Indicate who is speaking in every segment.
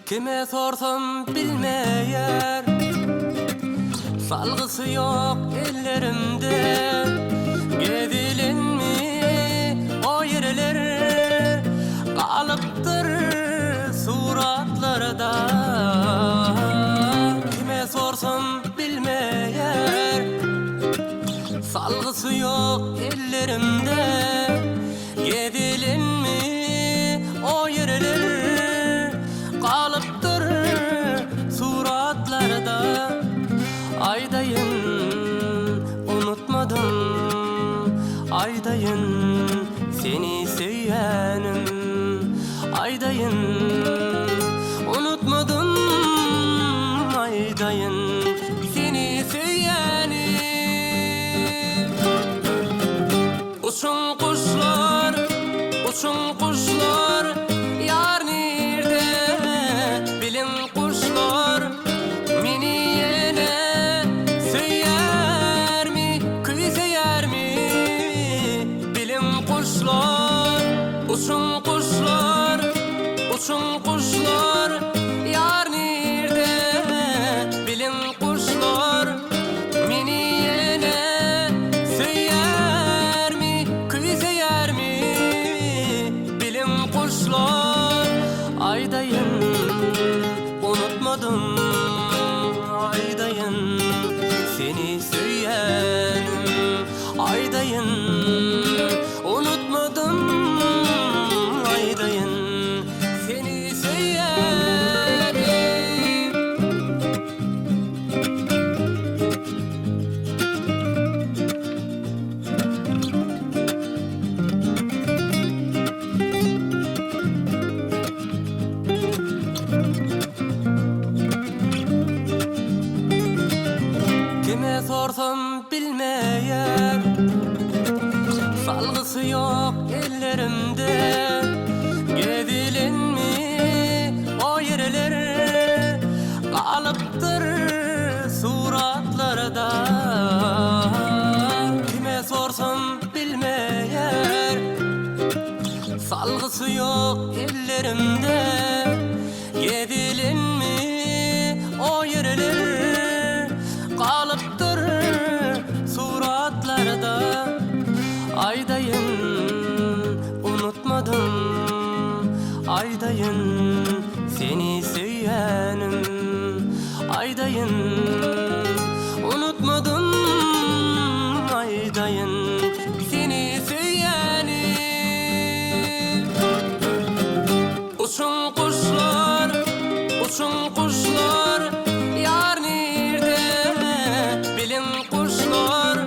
Speaker 1: Kime sorsam bilmeyer, salgısı yok ellerimde. Gedilen mi o yerler, kalıptır suratlarda. Kime sorsam bilmeyer, salgısı yok ellerimde. Gedilen mi o yerler, kalıptır suratlarda. Aydayın unutmadım, aydayın seni söyleyenim. Aydayın unutmadım, aydayın seni söyleyenim. Uçun kuşlar, uçun kuşlar, yar nerede? Bilin kuşlar, meni yene söyler mi, küseyer mi? Bilin kuşlar, uçun kuşlar, uçun kuşlar, yar nerede? Bilin kuşlar, meni yene söyler mi, küseyer mi? Bilin kuşlar. Aydayın unutmadım, aydayın seni söyleyenim. Aydayın unutmadım, aydayın seni söyleyenim. Kime sorsam bilmeyer, salgısı yok ellerimde. Gedilen mi o yerler, kalıptır suratlarda. Kime sorsam bilmeyer, salgısı yok ellerimde. Gedilen mi o yerler, kalıptır suratlarda. Aydayın unutmadım, aydayın seni söyleyenim. Aydayın unutmadım, aydayın seni söyleyenim. Uçun kuşlar, uçun kuşlar, yar nerede? Bilin kuşlar,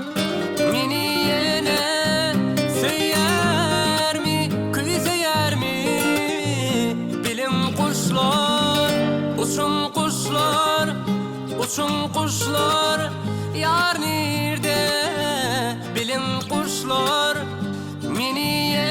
Speaker 1: meni yene söyler mi, küseyer mi? Bilin kuşlar, uçun kuşlar, uçun kuşlar, yar nerede? Bilin kuşlar, meni yene